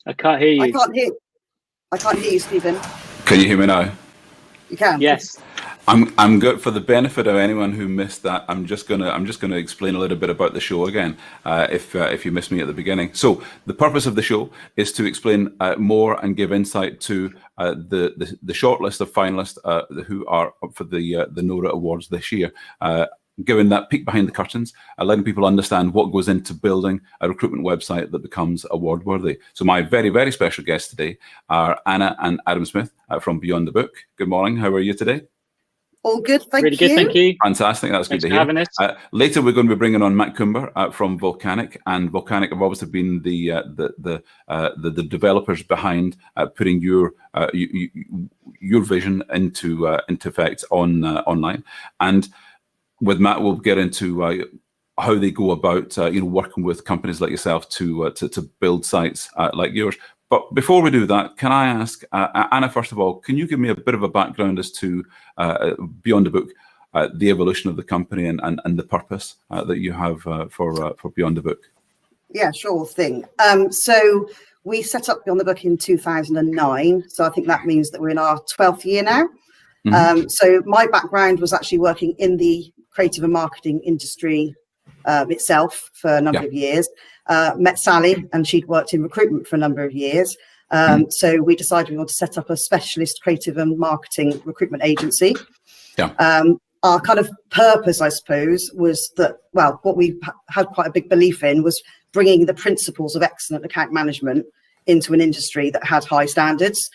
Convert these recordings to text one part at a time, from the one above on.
I can't hear you. I can't hear you, Stephen. Can you hear me now? You can. Yes. I'm good. For the benefit of anyone who missed that, I'm just gonna explain a little bit about the show again. If you missed me at the beginning, so the purpose of the show is to explain more and give insight to the short list of finalists who are up for the NORA awards this year. Giving that peek behind the curtains, letting people understand what goes into building a recruitment website that becomes award worthy. So my very, very special guests today are Anna and Adam Smith from Beyond the Book. Good morning. How are you today? All good, thank you. Really good, thank you. Fantastic, that's Thanks good to for hear. having us. Later, we're going to be bringing on Matt Coomber from Volcanic, and Volcanic have obviously been the developers behind putting your vision into effect online. And with Matt, we'll get into how they go about working with companies like yourself to build sites like yours. But before we do that, can I ask Anna, first of all, can you give me a bit of a background as to Beyond the Book, the evolution of the company and the purpose that you have for Beyond the Book? Yeah, sure thing. So we set up Beyond the Book in 2009. So I think that means that we're in our 12th year now. Mm-hmm. So my background was actually working in the creative and marketing industry itself for a number of years. Met Sally, and she'd worked in recruitment for a number of years. So we decided we wanted to set up a specialist creative and marketing recruitment agency. Our kind of purpose, I suppose, was that, well, what we had quite a big belief in was bringing the principles of excellent account management into an industry that had high standards.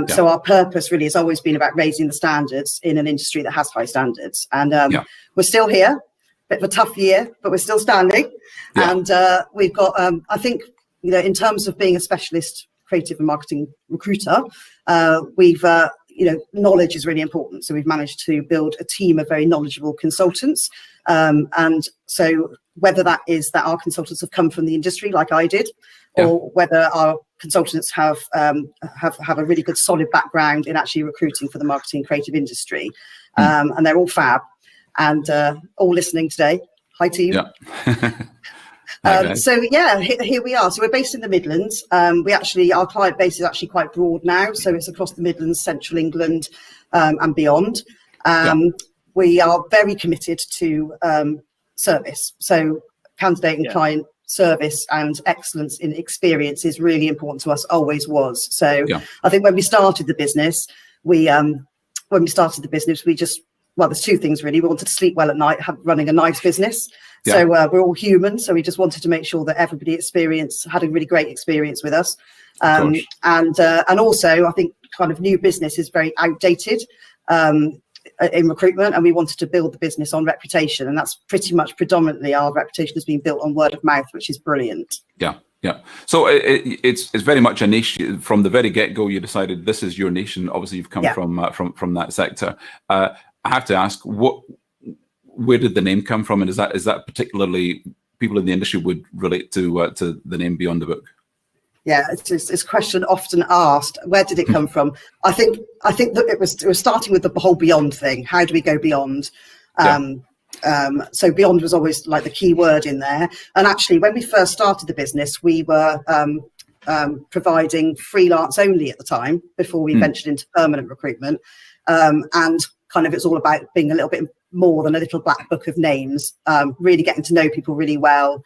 So our purpose really has always been about raising the standards in an industry that has high standards. And we're still here. Bit of a tough year, but we're still standing. And we've got, I think, in terms of being a specialist creative and marketing recruiter, we've, knowledge is really important. So we've managed to build a team of very knowledgeable consultants. And so whether that is that our consultants have come from the industry like I did, or whether our consultants have a really good solid background in actually recruiting for the marketing and creative industry. And they're all fab. And all listening today. Hi, team. So here we are. So we're based in the Midlands. Our client base is actually quite broad now. So it's across the Midlands, Central England, and beyond. We are very committed to service. So candidate and client service and excellence in experience is really important to us. Always was. So I think when we started the business, we just. Well, there's two things really. We wanted to sleep well at night, running a nice business. So we're all human. So we just wanted to make sure that everybody had a really great experience with us. And also, I think kind of new business is very outdated in recruitment, and we wanted to build the business on reputation. And that's pretty much predominantly our reputation has been built on word of mouth, which is brilliant. Yeah. So it's very much a niche. From the very get-go, you decided this is your niche, and obviously you've come from that sector. I have to ask, where did the name come from, and is that particularly people in the industry would relate to the name Beyond the Book? Yeah, it's a question often asked. Where did it come from? I think that it was starting with the whole beyond thing. How do we go beyond? So beyond was always like the key word in there. And actually, when we first started the business, we were providing freelance only at the time before we ventured into permanent recruitment, and kind of it's all about being a little bit more than a little black book of names, really getting to know people really well.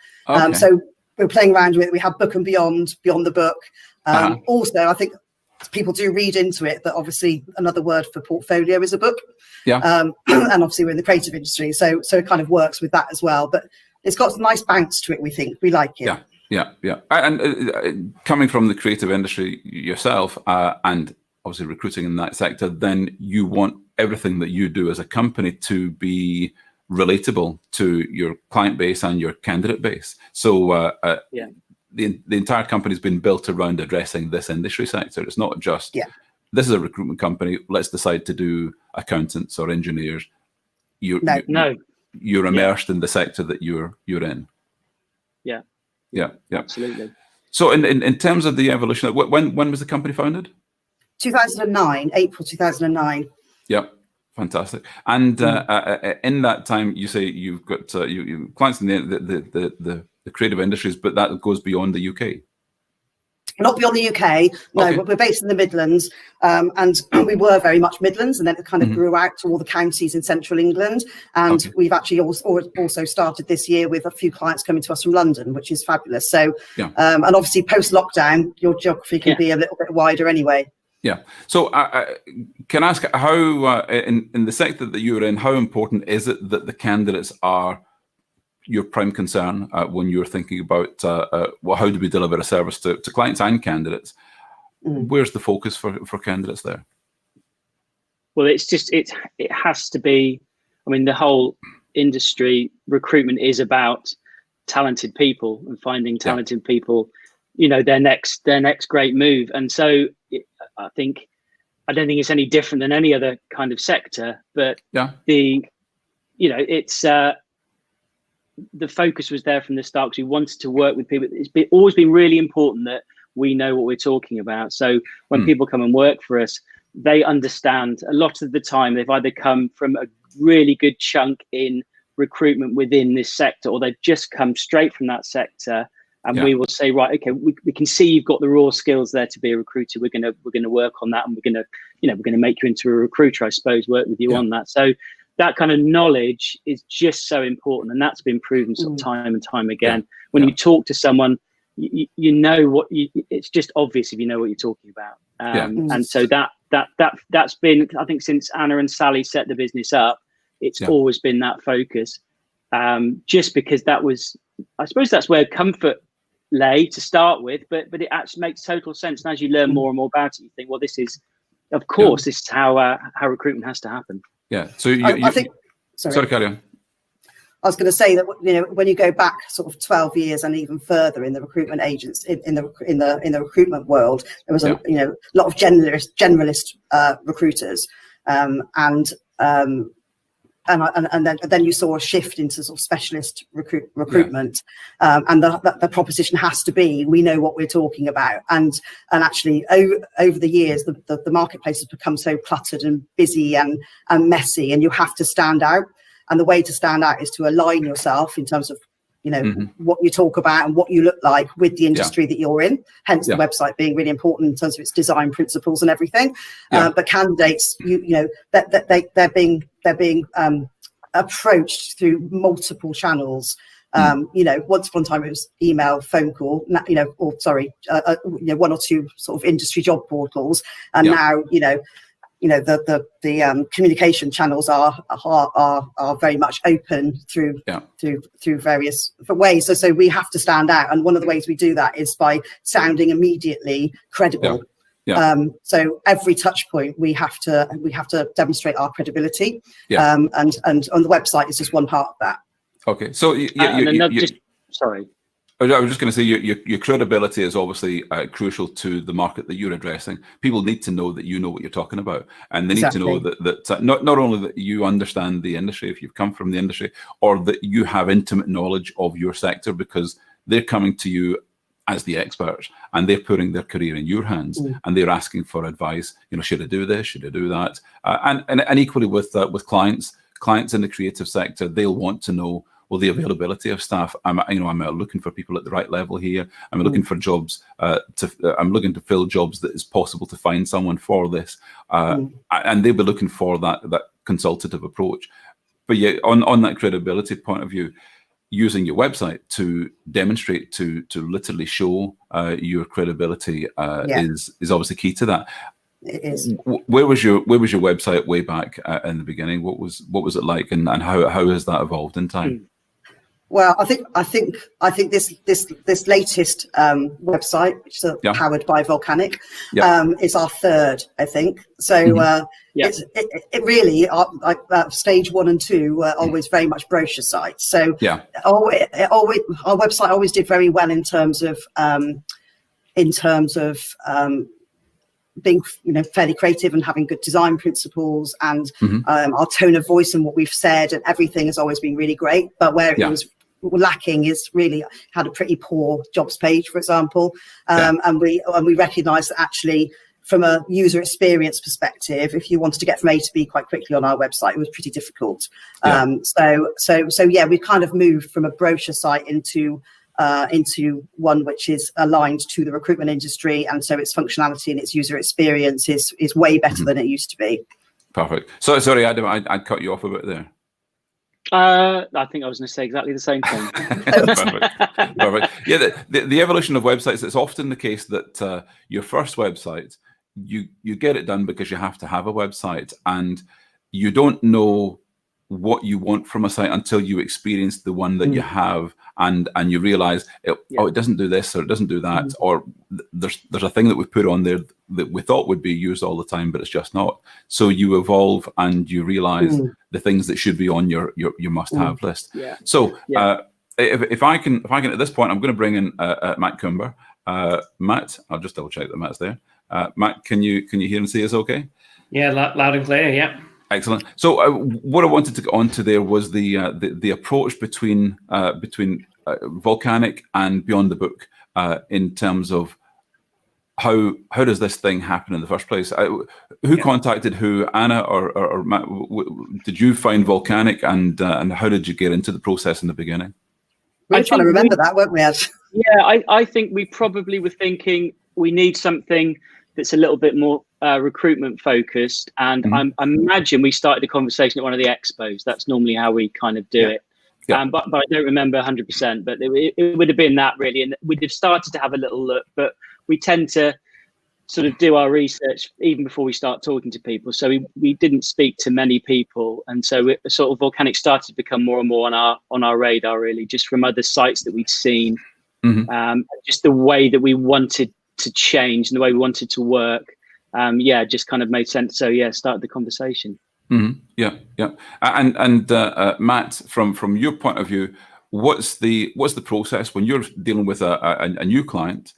So we're playing around with it. We have Book and Beyond the Book. Also, I think people do read into it that obviously another word for portfolio is a book. And obviously we're in the creative industry, so it kind of works with that as well. But it's got some nice bounce to it, we think. We like it. Yeah. And coming from the creative industry yourself, and obviously recruiting in that sector, then you want everything that you do as a company to be relatable to your client base and your candidate base. So the entire company's been built around addressing this industry sector. It's not just this is a recruitment company, let's decide to do accountants or engineers. You're immersed in the sector that you're in. Yeah, absolutely. So in terms of the evolution, when was the company founded? 2009, April 2009. Yeah, fantastic. And in that time, you say you've got you clients in the creative industries, but that goes beyond the UK. Not beyond the UK, no, Okay. but we're based in the Midlands, and we were very much Midlands, and then it kind of grew out to all the counties in central England. And we've actually also started this year with a few clients coming to us from London, which is fabulous. So, and obviously post-lockdown, your geography can be a little bit wider anyway. Yeah. So can I ask how, in the sector that you're in, how important is it that the candidates are your prime concern when you're thinking about how do we deliver a service to clients and candidates? Where's the focus for candidates there? Well, it's just, it has to be, I mean, the whole industry recruitment is about talented people and finding talented people, you know, their next great move. And so I don't think it's any different than any other kind of sector, but it's, the focus was there from the start because we wanted to work with people. It's always been really important that we know what we're talking about. So when people come and work for us, they understand a lot of the time they've either come from a really good chunk in recruitment within this sector, or they've just come straight from that sector. And we will say, right, okay, we can see you've got the raw skills there to be a recruiter. We're gonna work on that, and we're gonna make you into a recruiter, I suppose, work with you on that. So that kind of knowledge is just so important, and that's been proven sort of time and time again. When you talk to someone, you know it's just obvious if you know what you're talking about. And so that's been, I think, since Anna and Sally set the business up, it's always been that focus. Just because that was, I suppose that's where comfort lay to start with, but it actually makes total sense. And as you learn more and more about it, you think, well, this is, of course, this is how recruitment has to happen. Yeah. So I think. Sorry, carry on. I was going to say that, you know, when you go back sort of 12 years and even further in the recruitment agents in the recruitment world, there was a lot of generalist recruiters, and then you saw a shift into sort of specialist recruitment, and the proposition has to be, we know what we're talking about. And actually over the years, the marketplace has become so cluttered and busy and messy, and you have to stand out. And the way to stand out is to align yourself in terms of, you know, what you talk about and what you look like with the industry that you're in. Hence the website being really important in terms of its design principles and everything. But candidates, they're being approached through multiple channels. Once upon a time it was email, phone call, one or two sort of industry job portals, and now the communication channels are very much open through various different ways. So we have to stand out, and one of the ways we do that is by sounding immediately credible. So every touch point we have to demonstrate our credibility, and on the website is just one part of that. Okay, so sorry. I was just going to say your credibility is obviously crucial to the market that you're addressing. People need to know that you know what you're talking about, and they need to know that not only that you understand the industry if you've come from the industry, or that you have intimate knowledge of your sector, because they're coming to you as the experts and they're putting their career in your hands, and they're asking for advice. You know, should I do this? Should I do that? And equally with clients in the creative sector, they'll want to know, well, the availability of staff. Am I looking for people at the right level here? I'm looking for jobs. I'm looking to fill jobs that is possible to find someone for this, and they'll be looking for that consultative approach. But yeah, on that credibility point of view, using your website to demonstrate, to literally show your credibility is obviously key to that. It is. Where was your website way back in the beginning? What was it like, and how has that evolved in time? Well, I think this latest website, which is powered by Volcanic, is our third, I think. So it really, stage 1 and 2 were always very much brochure sites. So our website always did very well in terms of being fairly creative and having good design principles, and our tone of voice and what we've said and everything has always been really great. But where it was lacking is really had a pretty poor jobs page, for example, and we recognized that actually from a user experience perspective, if you wanted to get from A to B quite quickly on our website, it was pretty difficult. So we kind of moved from a brochure site into into one which is aligned to the recruitment industry, and so its functionality and its user experience is way better than it used to be. Perfect. So sorry, Adam, I cut you off a bit there. I think I was going to say exactly the same thing. Perfect. Yeah, the evolution of websites, it's often the case that your first website, you get it done because you have to have a website, and you don't know what you want from a site until you experience the one that you have, and you realize it doesn't do this or it doesn't do that, or there's a thing that we put on there that we thought would be used all the time, but it's just not. So you evolve and you realize the things that should be on your must-have list. Yeah. So if I can at this point, I'm going to bring in Matt Cumber. Matt, I'll just double check that Matt's there. Matt, can you hear and see us okay? Yeah, loud and clear. Yeah. Excellent. So what I wanted to get onto there was the approach between Volcanic and Beyond the Book in terms of how does this thing happen in the first place? Who contacted who, Anna or Matt? Did you find Volcanic, and how did you get into the process in the beginning? We were trying to remember that, weren't we, Ed? Yeah, I think we probably were thinking we need something that's a little bit more recruitment focused, and I imagine we started the conversation at one of the expos. That's normally how we kind of do it. But I don't remember 100%, but it would have been that really, and we'd have started to have a little look, but we tend to sort of do our research even before we start talking to people. So we didn't speak to many people, and so it, sort of Volcanic started to become more and more on our radar, really, just from other sites that we'd seen, just the way that we wanted to change and the way we wanted to work. Just kind of made sense. So started the conversation. Yeah. And Matt, from your point of view, what's the process when you're dealing with a new client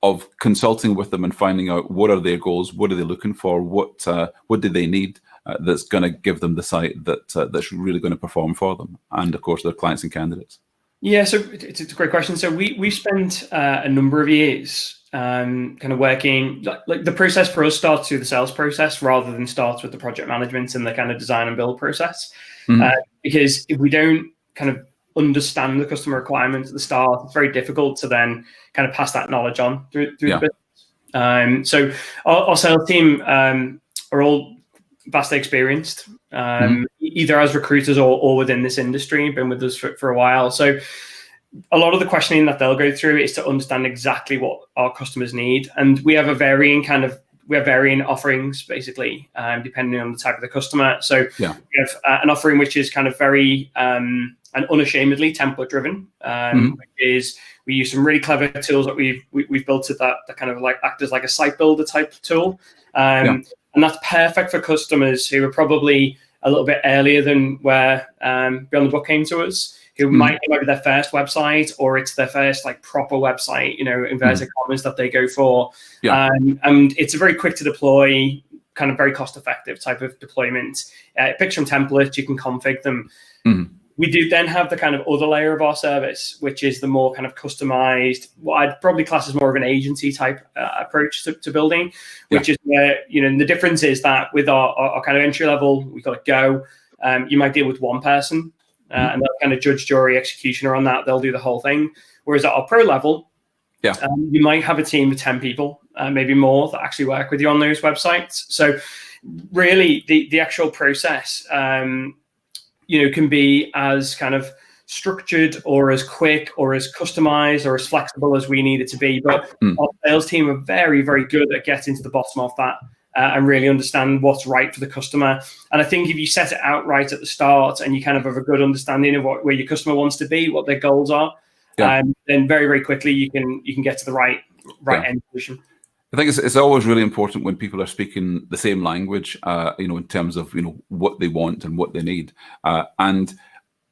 of consulting with them and finding out what are their goals, what are they looking for, what do they need that's going to give them the site that's really going to perform for them, and of course their clients and candidates? Yeah, so it's a great question. So we spent a number of years kind of working, like the process for us starts through the sales process rather than starts with the project management and the kind of design and build process. Because if we don't kind of understand the customer requirements at the start, it's very difficult to then kind of pass that knowledge on through the business. So our sales team are all vastly experienced, either as recruiters or within this industry, been with us for a while. So a lot of the questioning that they'll go through is to understand exactly what our customers need. And we have varying offerings, basically, depending on the type of the customer. So we have an offering which is kind of very and unashamedly template driven, which is we use some really clever tools that we've built that kind of like act as like a site builder type tool. And that's perfect for customers who are probably a little bit earlier than where Beyond the Book came to us, who might be their first website, or it's their first like proper website, inverted commas, that they go for. And it's a very quick to deploy, kind of very cost effective type of deployment. Pick some templates, you can config them. We do then have the kind of other layer of our service, which is the more kind of customized, what I'd probably class as more of an agency type approach to building, which is where, the difference is that with our kind of entry level, we've got to go. You might deal with one person and they'll kind of judge, jury, executioner on that. They'll do the whole thing. Whereas at our pro level, you might have a team of 10 people, maybe more, that actually work with you on those websites. So really the actual process, can be as kind of structured or as quick or as customized or as flexible as we need it to be. But our sales team are very, very good at getting to the bottom of that and really understand what's right for the customer. And I think if you set it out right at the start and you kind of have a good understanding of where your customer wants to be, what their goals are, then very, very quickly you can get to the right end solution. I think it's always really important when people are speaking the same language, in terms of what they want and what they need. And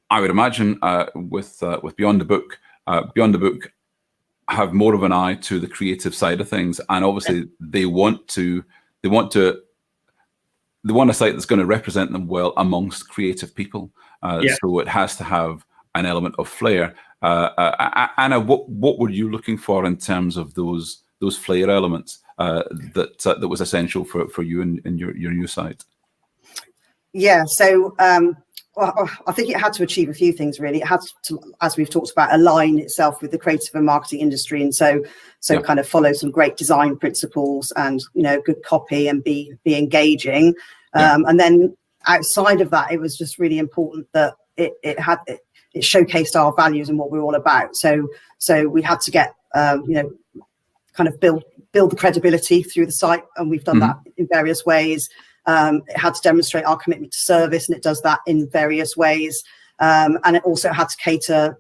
I would imagine with Beyond the Book have more of an eye to the creative side of things, and obviously they want a site that's going to represent them well amongst creative people. So it has to have an element of flair. Anna, what were you looking for in terms of those flair elements that was essential for you and your new site? So Well, I think it had to achieve a few things, really. It had to, as we've talked about, align itself with the creative and marketing industry, and so kind of follow some great design principles and, you know, good copy and be engaging. And then outside of that, it was just really important that it showcased our values and what we're all about. So we had to get you know, kind of build the credibility through the site, and we've done that in various ways. It had to demonstrate our commitment to service, and it does that in various ways. And it also had to cater,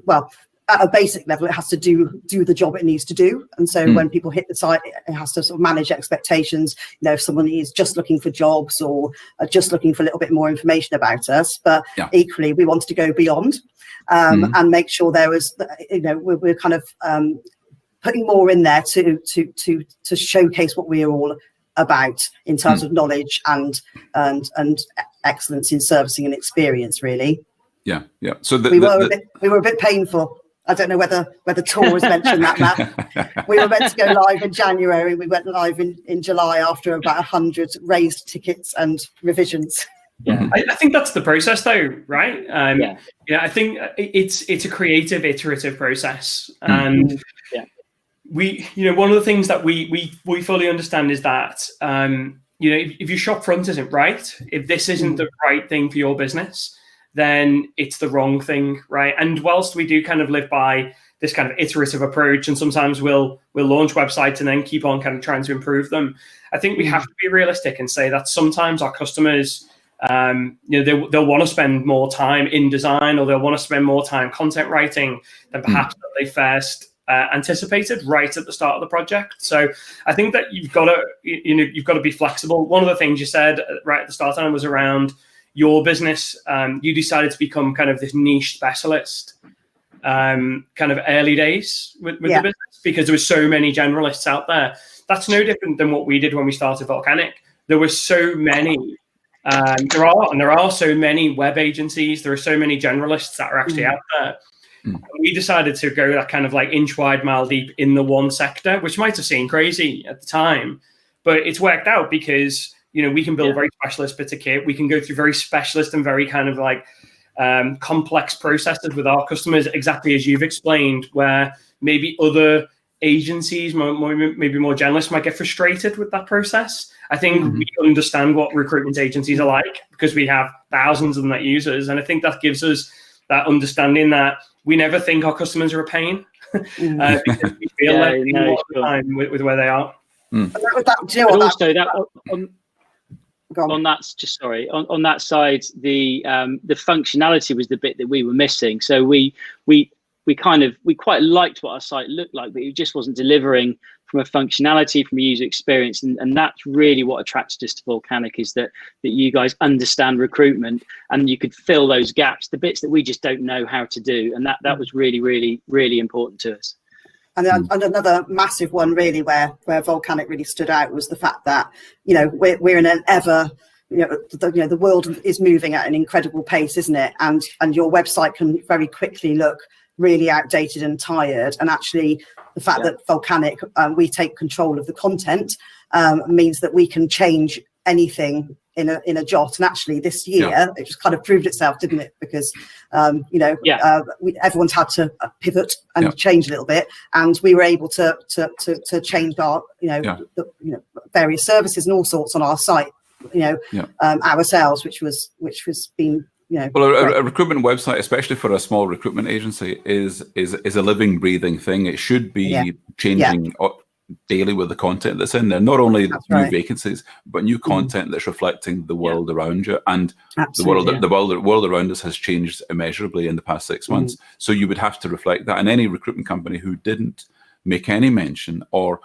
well, at a basic level, it has to do the job it needs to do. And so when people hit the site, it has to sort of manage expectations. You know, if someone is just looking for jobs or just looking for a little bit more information about us, but equally, we wanted to go beyond and make sure there was, you know, we're kind of putting more in there to showcase what we are all about in terms of knowledge and excellence in servicing and experience, really. Yeah. So we were a bit painful. I don't know whether Tor has mentioned that, Matt. We were meant to go live in January. We went live in July after about 100 raised tickets and revisions. Yeah, I think that's the process, though, right? Yeah, I think it's a creative, iterative process, and we, you know, one of the things that we fully understand is that, you know, if your shop front isn't right, if this isn't the right thing for your business, then it's the wrong thing, right? And whilst we do kind of live by this kind of iterative approach, and sometimes we'll launch websites and then keep on kind of trying to improve them, I think we have to be realistic and say that sometimes our customers, you know, they'll want to spend more time in design, or they'll want to spend more time content writing than perhaps that they first anticipated right at the start of the project. So I think that you've got to be flexible. One of the things you said right at the start time was around your business. You decided to become kind of this niche specialist, kind of early days with the business, because there were so many generalists out there. That's no different than what we did when we started Volcanic. There were so many. There are so many web agencies. There are so many generalists that are actually out there. We decided to go that kind of like inch wide, mile deep in the one sector, which might have seemed crazy at the time, but it's worked out because, you know, we can build very specialist bits of kit. We can go through very specialist and very kind of like complex processes with our customers, exactly as you've explained, where maybe other agencies, maybe more generalists, might get frustrated with that process. I think we understand what recruitment agencies are like because we have thousands of them that use us. And I think that gives us that understanding that we never think our customers are a pain because we feel like all the time with where they are. On that side, the functionality was the bit that we were missing. So we quite liked what our site looked like, but it just wasn't delivering from a functionality, from a user experience, and that's really what attracted us to Volcanic, is that you guys understand recruitment and you could fill those gaps, the bits that we just don't know how to do, and that was really, really, really important to us. And another massive one, really, where Volcanic really stood out was the fact that, you know, we're in an ever, the world is moving at an incredible pace, isn't it? And your website can very quickly look really outdated and tired, and actually the fact that Volcanic, we take control of the content, means that we can change anything in a jot. And actually this year it just kind of proved itself, didn't it? Because everyone's had to pivot and change a little bit, and we were able to change our various services and all sorts on our site, ourselves, which was been. Well, a recruitment website, especially for a small recruitment agency, is a living, breathing thing. It should be changing daily with the content that's in there. Not only new vacancies, but new content that's reflecting the world around you. And the world around us has changed immeasurably in the past 6 months. So you would have to reflect that. And any recruitment company who didn't make any mention or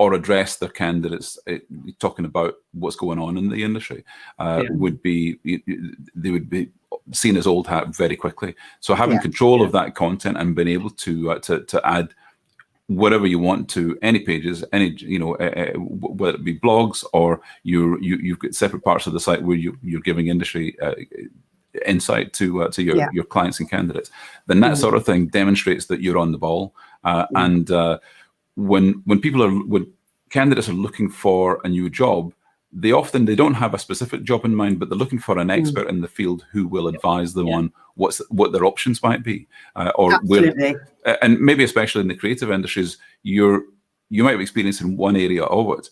address their candidates talking about what's going on in the industry would be seen as old hat very quickly. So having control of that content and being able to add whatever you want to any pages, any whether it be blogs or you've got separate parts of the site where you're giving industry insight to your clients and candidates, then that sort of thing demonstrates that you're on the ball. And when candidates are looking for a new job, they don't have a specific job in mind, but they're looking for an expert in the field who will advise them on what their options might be, or Absolutely. and maybe especially in the creative industries, you might have experience in one area of it,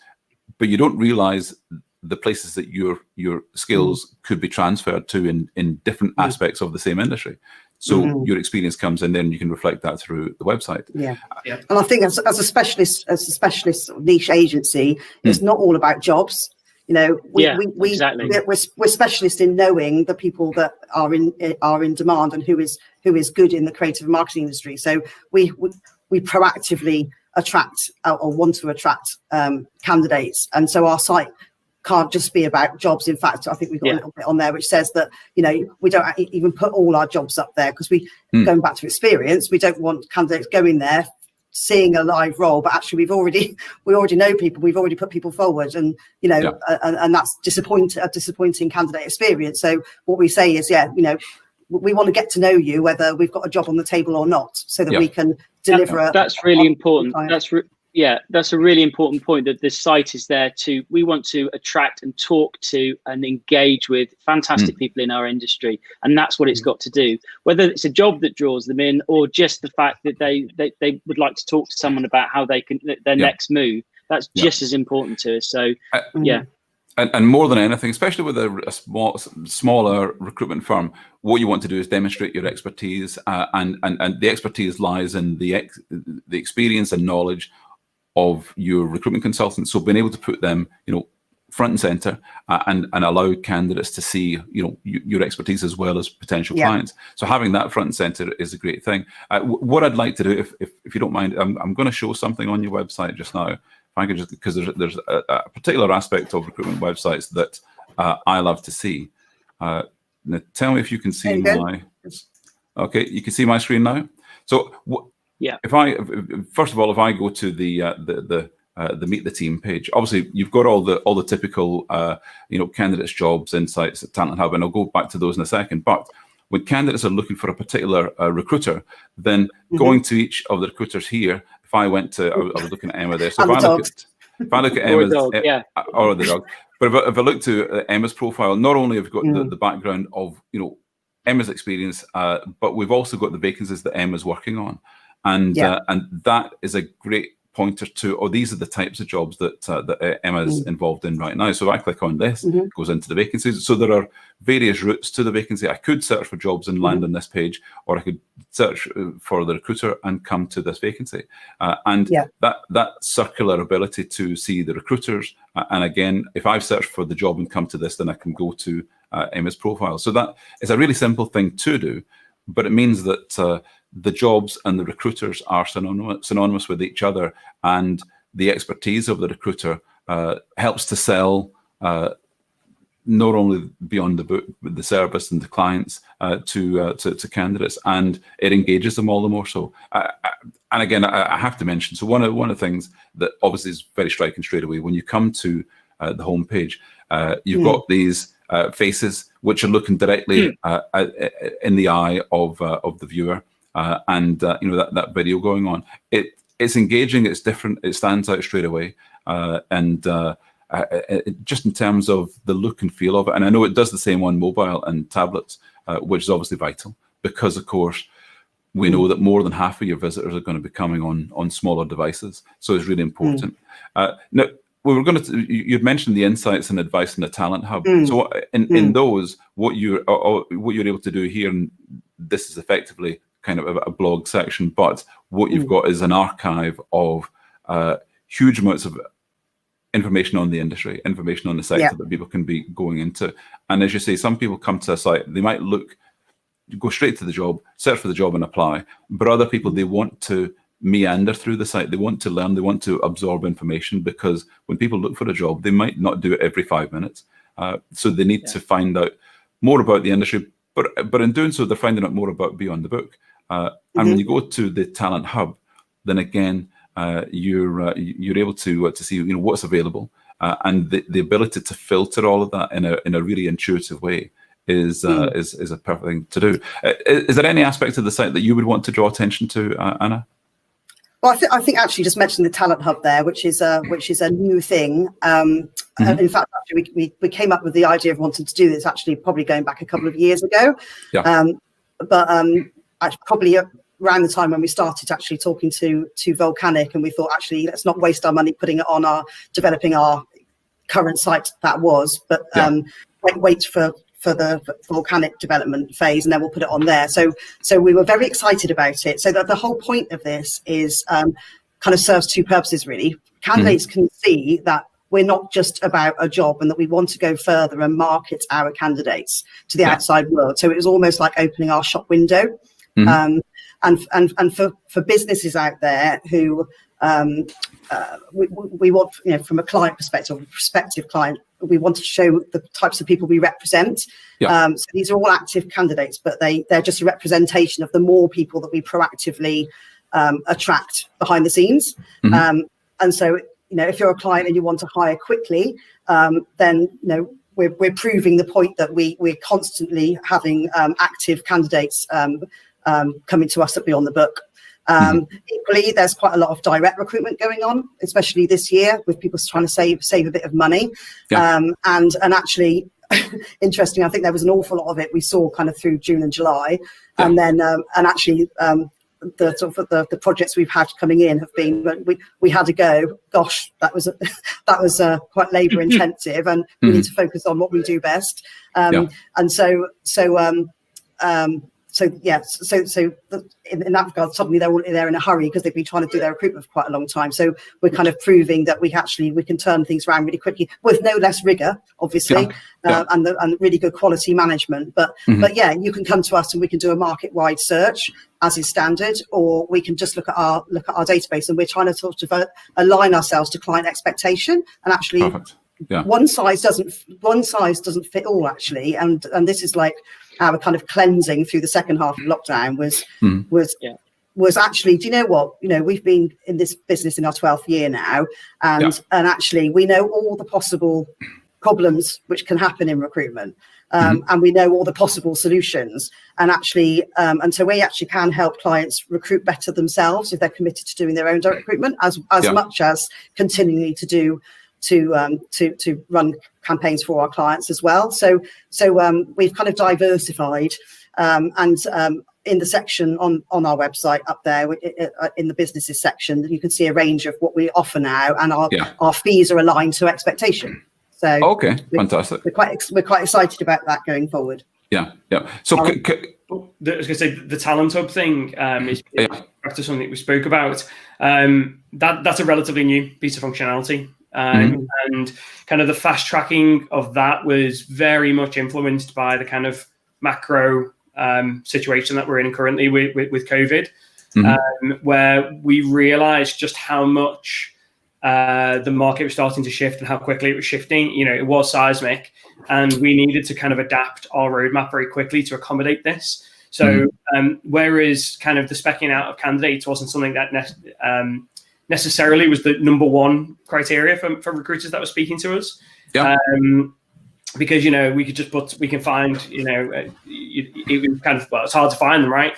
but you don't realize the places that your skills could be transferred to in different aspects of the same industry. So your experience comes in, then you can reflect that through the website. Yeah. And I think as a specialist niche agency, it's not all about jobs. You know, we're specialists in knowing the people that are in demand and who is good in the creative marketing industry. So we proactively attract or want to attract candidates, and so our site can't just be about jobs. In fact, I think we've got a little bit on there which says that, you know, we don't even put all our jobs up there because going back to experience, we don't want candidates going there seeing a live role, but actually we already know people, we've already put people forward, and you know, and that's a disappointing candidate experience. So what we say is, you know, we want to get to know you whether we've got a job on the table or not, so that we can deliver. That's really important. That's a really important point, that this site is there we want to attract and talk to and engage with fantastic people in our industry. And that's what it's got to do, whether it's a job that draws them in or just the fact that they would like to talk to someone about how they can, their next move. That's just as important to us. So, And more than anything, especially with a smaller recruitment firm, what you want to do is demonstrate your expertise, and the expertise lies in the experience and knowledge of your recruitment consultants. So being able to put them, you know, front and center, and allow candidates to see, you know, your expertise as well as potential clients. So having that front and center is a great thing. What I'd like to do, if you don't mind, I'm going to show something on your website just now. If I could just, because there's a particular aspect of recruitment websites that I love to see. Now tell me if you can see my. Okay, you can see my screen now. So if I first of all, if I go to the Meet the Team page, obviously you've got all the typical you know, candidates, jobs, insights, Talent Hub, and I'll go back to those in a second. But when candidates are looking for a particular recruiter, then going to each of the recruiters here. If I went to, I was looking at Emma there. So if I look at Emma's or the dog, but if I look to Emma's profile, not only have we got the background of, you know, Emma's experience, but we've also got the vacancies that Emma's working on, and that is a great pointer to, these are the types of jobs that Emma's involved in right now. So if I click on this, it goes into the vacancies. So there are various routes to the vacancy. I could search for jobs and land on this page, or I could search for the recruiter and come to this vacancy. And that circular ability to see the recruiters. And again, if I've searched for the job and come to this, then I can go to Emma's profile. So that is a really simple thing to do, but it means that the jobs and the recruiters are synonymous with each other, and the expertise of the recruiter helps to sell not only beyond the book, but the service and the clients to candidates, and it engages them all the more so. And again, I have to mention, so one of the things that obviously is very striking straight away, when you come to the homepage, you've got these faces which are looking directly in the eye of the viewer. And you know, that video going on, it's engaging, it's different, it stands out straight away, and just in terms of the look and feel of it. And I know it does the same on mobile and tablets, which is obviously vital, because of course we know that more than half of your visitors are going to be coming on smaller devices, so it's really important. Now, we were going to. You'd mentioned the insights and advice in the Talent Hub. So in those, what you're able to do here, and this is effectively kind of a blog section, but what you've got is an archive of huge amounts of information on the industry, information on the sector that people can be going into. And as you say, some people come to a site, they might go straight to the job, search for the job and apply, but other people, they want to meander through the site, they want to learn, they want to absorb information, because when people look for a job, they might not do it every 5 minutes. So they need to find out more about the industry, but in doing so, they're finding out more about beyond the book. And when you go to the Talent Hub, then again, you're able to see, you know, what's available, and the ability to filter all of that in a really intuitive way is a perfect thing to do. Is there any aspect of the site that you would want to draw attention to, Anna? Well, I think actually just mentioning the talent hub there, which is a new thing. In fact, actually, we came up with the idea of wanting to do this actually probably going back a couple of years ago. Yeah. Probably around the time when we started actually talking to Volcanic, and we thought actually let's not waste our money putting it on developing our current site that was, but wait for the Volcanic development phase, and then we'll put it on there. So we were very excited about it. So that the whole point of this is kind of serves two purposes really. Candidates can see that we're not just about a job, and that we want to go further and market our candidates to the outside world. So it was almost like opening our shop window. And for businesses out there who we want, from a client perspective, a prospective client, we want to show the types of people we represent. So these are all active candidates, but they're just a representation of the more people that we proactively attract behind the scenes. And so, if you're a client and you want to hire quickly, then we're proving the point that we're constantly having active candidates coming to us that be on the book. Equally, there's quite a lot of direct recruitment going on, especially this year, with people trying to save a bit of money. And actually, interesting, I think there was an awful lot of it we saw kind of through June and July, and then the sort of the projects we've had coming in have been, we had to go, gosh, that was quite labour intensive, and we need to focus on what we do best. And so in that regard, suddenly they're in a hurry because they've been trying to do their recruitment for quite a long time. So we're kind of proving that we can turn things around really quickly with no less rigor, obviously, and really good quality management. But you can come to us and we can do a market-wide search as is standard, or we can just look at our database, and we're trying to sort of align ourselves to client expectation, and actually. Perfect. Yeah. One size doesn't fit all, actually, and this is like our kind of cleansing through the second half of lockdown was actually, do you know what? We've been in this business in our 12th year now, and actually we know all the possible problems which can happen in recruitment, and we know all the possible solutions, and actually, and so we actually can help clients recruit better themselves if they're committed to doing their own direct recruitment, as much as continuing to run campaigns for our clients as well. So we've kind of diversified, and in the section on our website up there, in the businesses section, you can see a range of what we offer now, and our fees are aligned to expectation. So fantastic. We're quite excited about that going forward. So I was going to say the talent hub thing is after something that we spoke about. That's a relatively new piece of functionality. And kind of the fast tracking of that was very much influenced by the kind of macro situation that we're in currently with COVID, where we realized just how much the market was starting to shift and how quickly it was shifting. It was seismic, and we needed to kind of adapt our roadmap very quickly to accommodate this. So whereas kind of the specking out of candidates wasn't something that necessarily was the number one criteria for recruiters that were speaking to us. Because, we can find, it was kind of, it's hard to find them, right?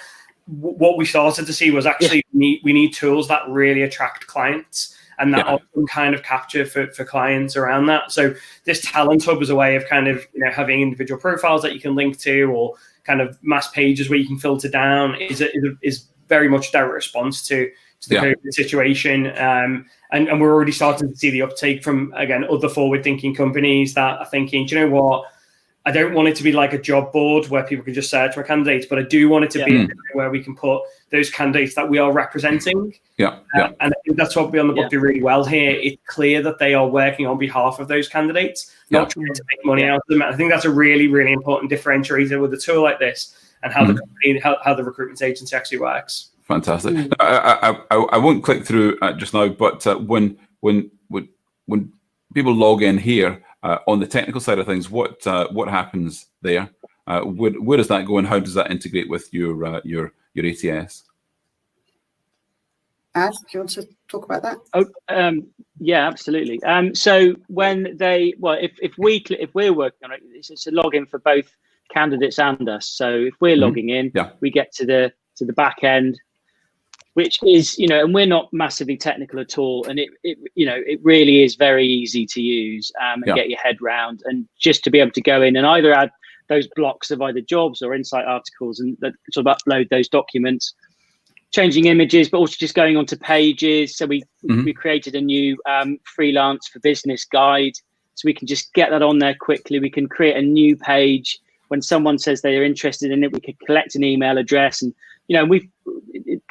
What we started to see was actually we need tools that really attract clients, and that often kind of capture for clients around that. So this talent hub is a way of kind of, having individual profiles that you can link to, or kind of mass pages where you can filter down is very much a direct response to the COVID situation. And we're already starting to see the uptake from, again, other forward-thinking companies that are thinking, do you know what? I don't want it to be like a job board where people can just search for candidates, but I do want it to be where we can put those candidates that we are representing. And I think that's what we on the book do really well here. It's clear that they are working on behalf of those candidates, not trying to make money out of them. And I think that's a really, really important differentiator with a tool like this, and how the company, how the recruitment agency actually works. Fantastic. I won't click through just now, but when people log in here on the technical side of things, what happens there? Where does that go, and how does that integrate with your ATS? Ad, do you want to talk about that? Yeah, absolutely. So when if we're working on it, it's a login for both candidates and us. So if we're logging in, we get to the back end. which is, and we're not massively technical at all. And it really is very easy to use and get your head round, and just to be able to go in and either add those blocks of either jobs or insight articles and sort of upload those documents, changing images, but also just going onto pages. So we created a new freelance for business guide, so we can just get that on there quickly. We can create a new page. When someone says they are interested in it, we could collect an email address, and we've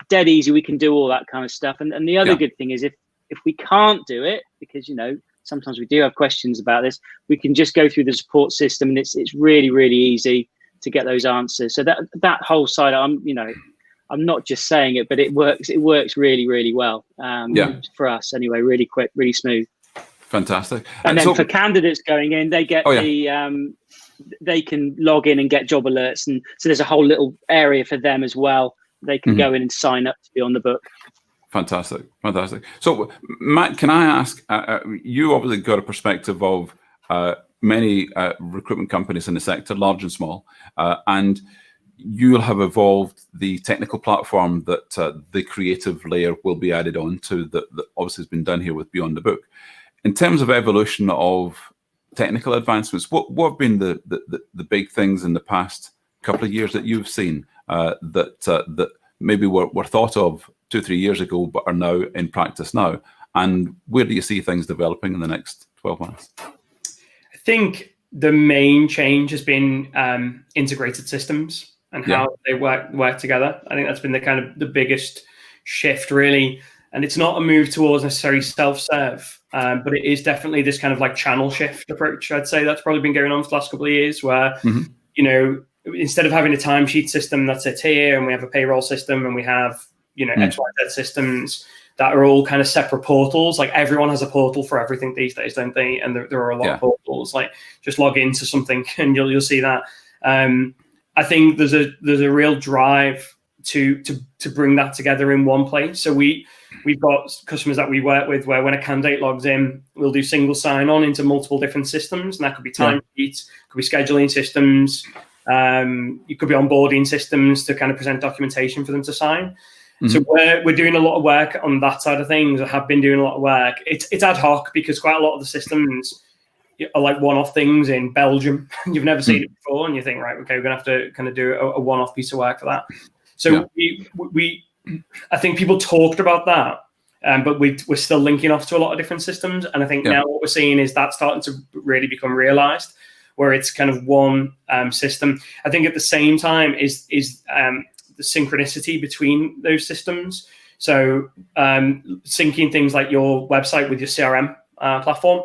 dead easy. We can do all that kind of stuff. And the other good thing is if we can't do it, because sometimes we do have questions about this, we can just go through the support system, and it's really, really easy to get those answers. So that whole side, I'm not just saying it, but it works really, really well for us anyway. Really quick, really smooth. Fantastic. And then for candidates going in, they get they can log in and get job alerts, and so there's a whole little area for them as well. They can go in and sign up to be on the book. Fantastic. So, Matt, can I ask, you obviously got a perspective of many recruitment companies in the sector, large and small, and you'll have evolved the technical platform that the creative layer will be added on to, that obviously has been done here with Beyond the Book. In terms of evolution of technical advancements, what have been the big things in the past couple of years that you've seen that maybe were thought of 2-3 years ago but are now in practice now? And where do you see things developing in the next 12 months? I think the main change has been integrated systems and how they work together. I think that's been the kind of the biggest shift, really. And it's not a move towards necessarily self-serve, but it is definitely this kind of like channel shift approach. I'd say that's probably been going on for the last couple of years, where, instead of having a timesheet system that sits here, and we have a payroll system, and we have, XYZ systems that are all kind of separate portals. Like everyone has a portal for everything these days, don't they? And there are a lot of portals. Like just log into something and you'll see that. I think there's a real drive to bring that together in one place. So we've got customers that we work with where when a candidate logs in, we'll do single sign-on into multiple different systems, and that could be timesheets, could be scheduling systems, it could be onboarding systems to kind of present documentation for them to sign. So we're doing a lot of work on that side of things. I have been doing a lot of work. It's ad hoc because quite a lot of the systems are like one-off things in Belgium. You've never seen it before, and you think, right, okay, we're gonna have to kind of do a one-off piece of work for that. So we I think people talked about that, but we're still linking off to a lot of different systems. And I think now what we're seeing is that starting to really become realized, where it's kind of one system. I think at the same time is the synchronicity between those systems. So syncing things like your website with your CRM platform.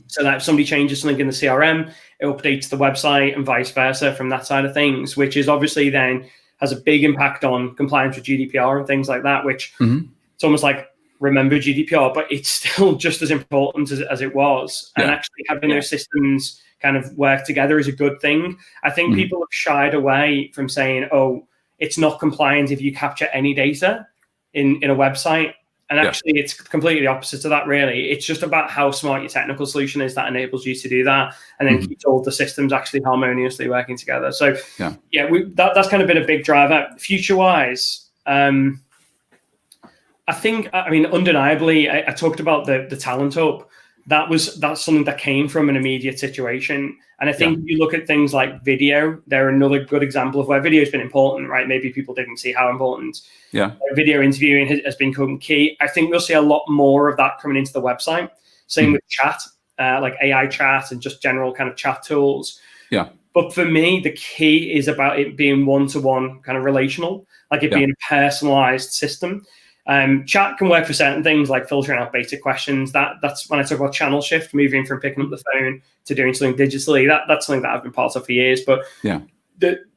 So that if somebody changes something in the CRM, it updates the website and vice versa from that side of things, which is obviously then has a big impact on compliance with GDPR and things like that, which it's almost like remember GDPR, but it's still just as important as it was. And actually having those systems kind of work together is a good thing. I think people have shied away from saying, oh, it's not compliant if you capture any data in a website. And actually, it's completely opposite to that, really. It's just about how smart your technical solution is that enables you to do that, and then keeps all the systems actually harmoniously working together. So, that's kind of been a big driver. Future-wise, I think, undeniably, I talked about the talent hub. That's something that came from an immediate situation. And I think if you look at things like video, they're another good example of where video has been important, right? Maybe people didn't see how important video interviewing has become key. I think we'll see a lot more of that coming into the website. Same with chat, like AI chat and just general kind of chat tools. But for me, the key is about it being one-to-one kind of relational, like it being a personalized system. Chat can work for certain things like filtering out basic questions. That's when I talk about channel shift, moving from picking up the phone to doing something digitally. That's something that I've been part of for years. But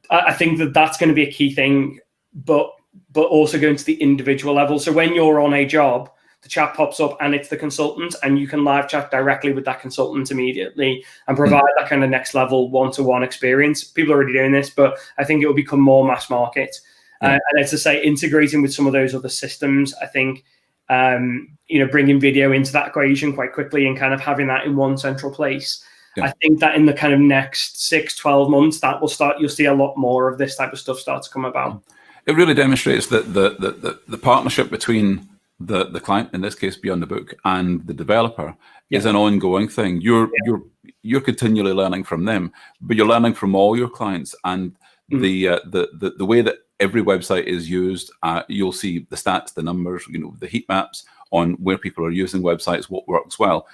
I think that's going to be a key thing, but also going to the individual level. So when you're on a job, the chat pops up and it's the consultant, and you can live chat directly with that consultant immediately and provide that kind of next level one-to-one experience. People are already doing this, but I think it will become more mass market. And as I say, integrating with some of those other systems, I think, bringing video into that equation quite quickly and kind of having that in one central place. I think that in the kind of next 6-12 months, you'll see a lot more of this type of stuff start to come about. it really demonstrates that the partnership between the client, in this case Beyond the Book, and the developer is an ongoing thing. You're continually learning from them, but you're learning from all your clients, and the way that every website is used, you'll see the stats, the numbers, the heat maps on where people are using websites, what works well.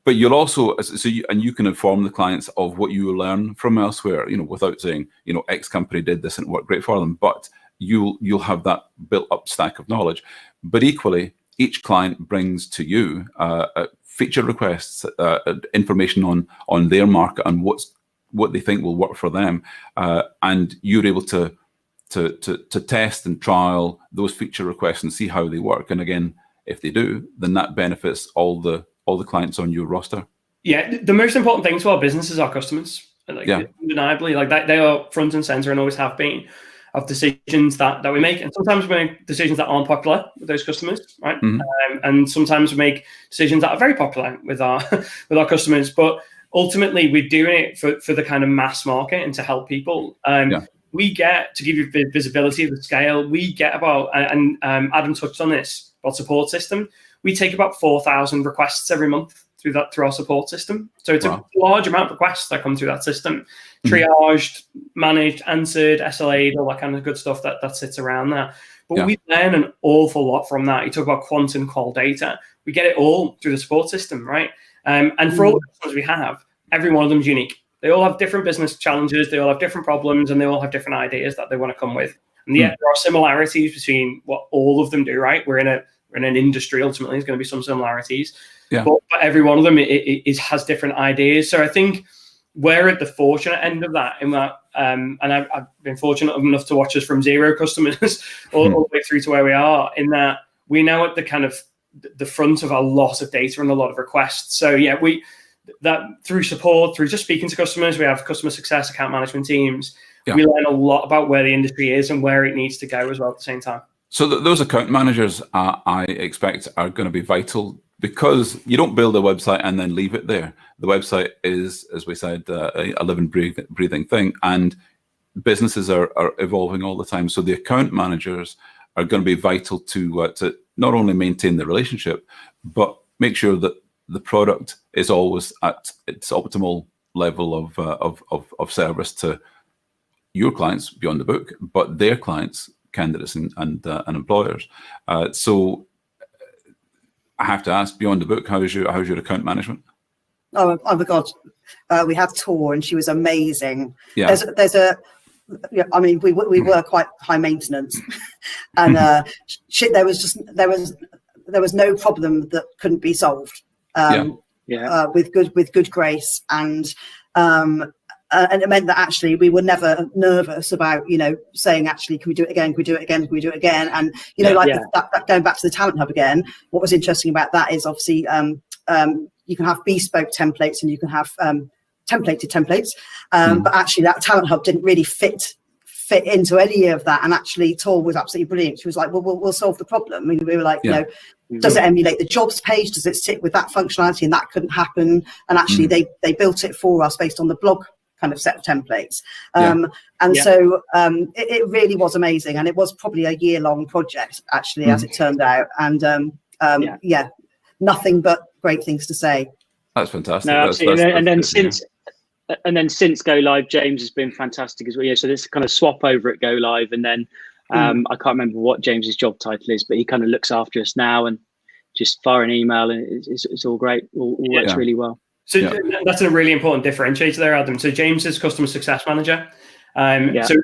But you'll also, you can inform the clients of what you learn from elsewhere, without saying, X company did this and it worked great for them, but you'll have that built up stack of knowledge. But equally, each client brings to you feature requests, information on their market and what they think will work for them, and you're able to test and trial those feature requests and see how they work. And again, if they do, then that benefits all the clients on your roster. Yeah, the most important thing to our business is our customers. Undeniably, they are front and center and always have been, of decisions that we make. And sometimes we make decisions that aren't popular with those customers, right? And sometimes we make decisions that are very popular with our customers. But ultimately, we're doing it for the kind of mass market and to help people. We get, to give you visibility of the scale, we get about, and Adam touched on this, about support system. We take about 4,000 requests every month through our support system. So it's a large amount of requests that come through that system. Triaged, managed, answered, SLA'd, all that kind of good stuff that sits around there. But we learn an awful lot from that. You talk about quantum call data. We get it all through the support system, right? And for all the customers we have, every one of them is unique. They all have different business challenges. They all have different problems, and they all have different ideas that they want to come with. And yet there are similarities between what all of them do, right? We're in an industry, ultimately, there's going to be some similarities. But every one of them has different ideas. So I think we're at the fortunate end of that, in that, and I've been fortunate enough to watch us from 0 customers all the way through to where we are, in that we're now at the kind of the front of a lot of data and a lot of requests. So that through support, through just speaking to customers, we have customer success, account management teams. We learn a lot about where the industry is and where it needs to go as well at the same time. So those account managers, I expect, are going to be vital, because you don't build a website and then leave it there. The website is, as we said, a living, breathing thing, and businesses are evolving all the time. So the account managers are going to be vital to not only maintain the relationship, but make sure that the product is always at its optimal level of service to your clients Beyond the Book, but their clients, candidates and employers. So I have to ask, Beyond the Book, how's your account management? Oh my God, we had Tor, and she was amazing. There's a I mean, we were quite high maintenance, and there was no problem that couldn't be solved. With good grace, and it meant that actually we were never nervous about saying, actually, can we do it again, and that going back to the talent hub again. What was interesting about that is obviously you can have bespoke templates and you can have templated templates, but actually that talent hub didn't really fit into any of that. And actually Tor was absolutely brilliant. She was like, well, we'll solve the problem. I mean, we were like, does it emulate the jobs page? Does it sit with that functionality? And that couldn't happen. And actually they built it for us based on the blog kind of set of templates. So it really was amazing. And it was probably a year-long project, actually, as it turned out. And nothing but great things to say. That's fantastic. No, absolutely. And then since Go Live, James has been fantastic as well. So this kind of swap over at Go Live, and then I can't remember what James's job title is, but he kind of looks after us now and just fire an email, and it's all great. All works really well. So that's a really important differentiator there, Adam. So James is customer success manager. So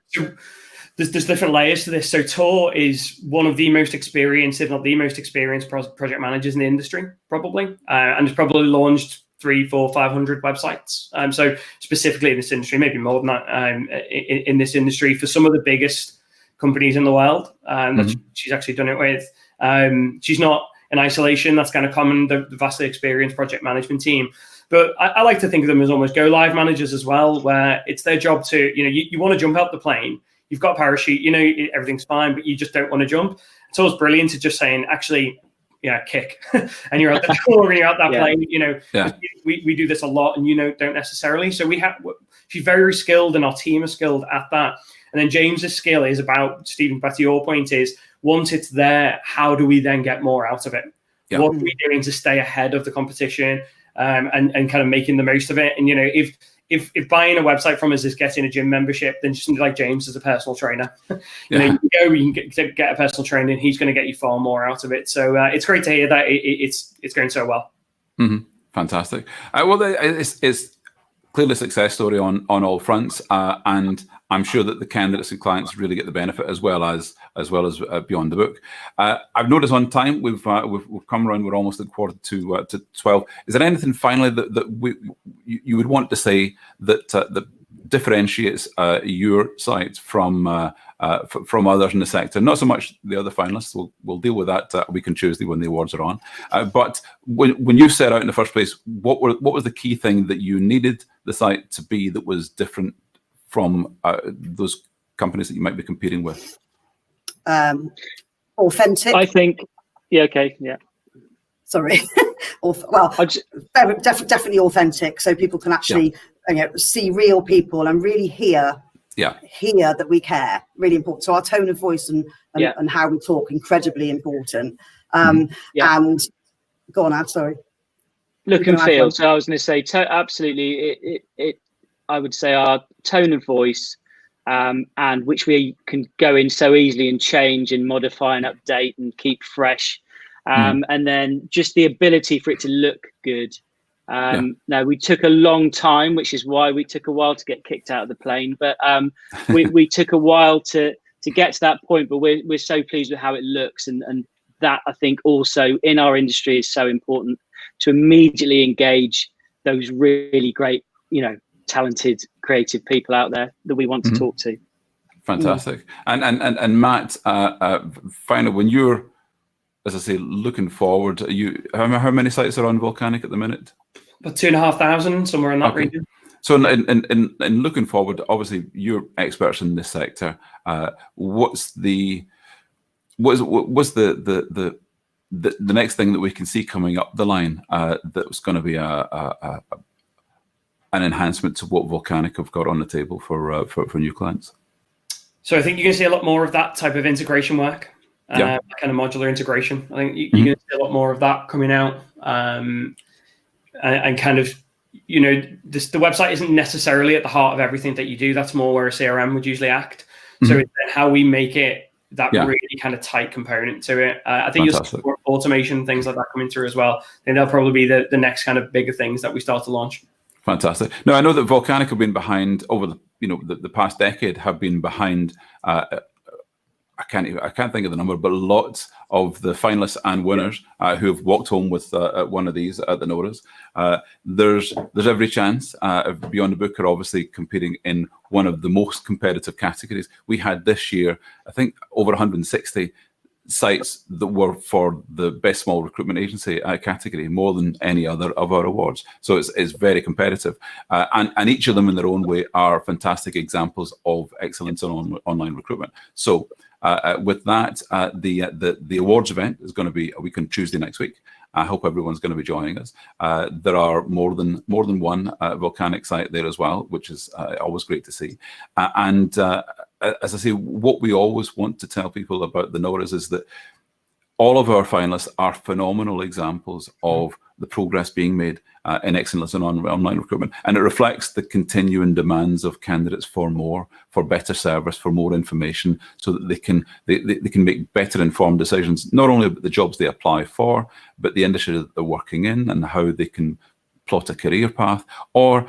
there's different layers to this. So Tor is one of the most experienced, if not the most experienced project managers in the industry, probably, and has probably launched 300, 400, 500 websites. So specifically in this industry, maybe more than that, in this industry, for some of the biggest companies in the world that she's actually done it with. She's not in isolation. That's kind of common, the vastly experienced project management team. But I like to think of them as almost Go Live managers as well, where it's their job to, you want to jump out the plane, you've got a parachute, everything's fine, but you just don't want to jump. It's always brilliant to just saying, actually, kick, and you're out the door and you're out that plane. We do this a lot, and don't necessarily. So she's very skilled, and our team is skilled at that. And then James's skill is about, Stephen, back to your point, is once it's there, how do we then get more out of it? Yeah. What are we doing to stay ahead of the competition, and kind of making the most of it? And, if buying a website from us is getting a gym membership, then just like James as a personal trainer, you can get a personal trainer, and he's going to get you far more out of it. So it's great to hear that it's going so well. Mm-hmm. Fantastic. Well, it's clearly a success story on all fronts, and I'm sure that the candidates and clients really get the benefit as well as beyond the book. I've noticed on time we've come around. We're almost at quarter to 12. Is there anything finally that you would want to say that differentiates your site from others in the sector? Not so much the other finalists. We'll deal with that a week on Tuesday when the awards are on. But when you set out in the first place, what was the key thing that you needed the site to be that was different from those companies that you might be competing with? Authentic. I think. Yeah. Okay. Yeah. Sorry. Definitely authentic, so people can actually see real people and really hear that we care. Really important. So our tone of voice and how we talk, incredibly important. And go on, Ad. Sorry. Look and feel. So I was going to say, absolutely. I would say our tone of voice, and which we can go in so easily and change and modify and update and keep fresh. And then just the ability for it to look good. Now, we took a long time, which is why we took a while to get kicked out of the plane. But we took a while to get to that point. But we're so pleased with how it looks. And that, I think, also in our industry is so important, to immediately engage those really great, talented, creative people out there that we want to talk to. Fantastic. And Matt, finally, when you're, as I say, looking forward, how many sites are on Volcanic at the minute? About 2,500, somewhere in that region. So in looking forward, obviously you're experts in this sector. What's the next thing that we can see coming up the line that's going to be an enhancement to what Volcanic have got on the table for new clients? So I think you're going to see a lot more of that type of integration work, kind of modular integration. I think you're going to see a lot more of that coming out, and kind of, the website isn't necessarily at the heart of everything that you do. That's more where a CRM would usually act. So it's then how we make it that really kind of tight component to it. I think you'll see more automation, things like that coming through as well. I think that'll probably be the next kind of bigger things that we start to launch. Fantastic. Now, I know that Volcanic have been behind over the past decade, have been behind. I can't think of the number, but lots of the finalists and winners who have walked home with one of these at the NORAs. There's every chance. Beyond the Book are obviously competing in one of the most competitive categories. We had this year, I think, over 160 sites that were for the best small recruitment agency category, more than any other of our awards. So it's very competitive, and each of them in their own way are fantastic examples of excellence in online recruitment. So with that, the awards event is going to be a week on Tuesday next week. I hope everyone's going to be joining us. There are more than one Volcanic site there as well, which is always great to see. As I say, what we always want to tell people about the NORAs is that all of our finalists are phenomenal examples of the progress being made in excellence in online recruitment, and it reflects the continuing demands of candidates for more, for better service, for more information, so that they can make better informed decisions, not only about the jobs they apply for, but the industry that they're working in and how they can plot a career path, or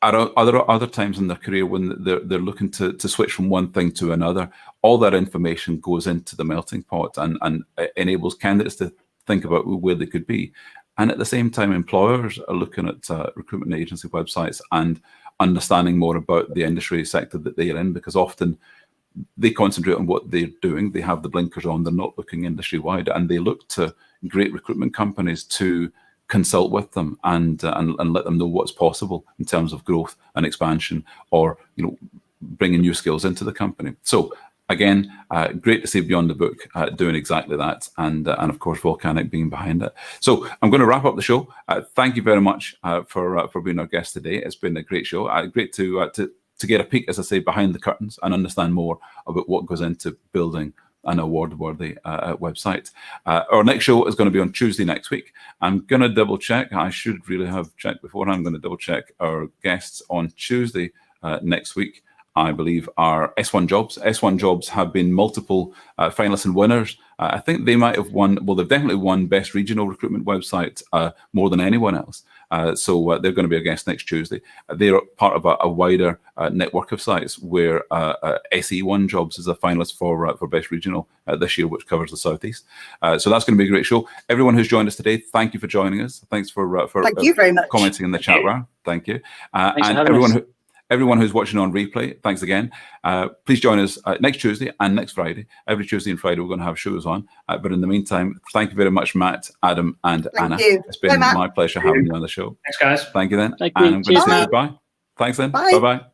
at other times in their career when they're looking to switch from one thing to another. All that information goes into the melting pot and enables candidates to think about where they could be. And at the same time, employers are looking at recruitment agency websites and understanding more about the industry sector that they are in, because often they concentrate on what they're doing. They have the blinkers on. They're not looking industry-wide, and they look to great recruitment companies to consult with them and let them know what's possible in terms of growth and expansion, or bringing new skills into the company. So again, great to see Beyond the Book doing exactly that, and of course Volcanic being behind it. So I'm going to wrap up the show. Thank you very much for being our guest today. It's been a great show. Great to to get a peek, as I say, behind the curtains and understand more about what goes into building an award-worthy website. Our next show is going to be on Tuesday next week. I'm going to double check. I should really have checked before. I'm going to double check our guests on Tuesday next week. I believe are S1 Jobs. S1 Jobs have been multiple finalists and winners. I think they might have won, well, they've definitely won Best Regional Recruitment Website more than anyone else. So they're going to be a guest next Tuesday. They're part of a wider network of sites where SE1 Jobs is a finalist for Best Regional this year, which covers the Southeast. So that's going to be a great show. Everyone who's joined us today, thank you for joining us. Thanks for thank you very much. Commenting in the chat bar. Thank you. And everyone who's watching on replay, thanks again. Please join us next Tuesday and next Friday. Every Tuesday and Friday, we're going to have shows on. But in the meantime, thank you very much, Matt, Adam, and Anna. You. It's been my pleasure having you on the show. Thanks, guys. Thank you then. Thank you. And I'm going to say Bye. goodbye. Thanks then. Bye. Bye-bye.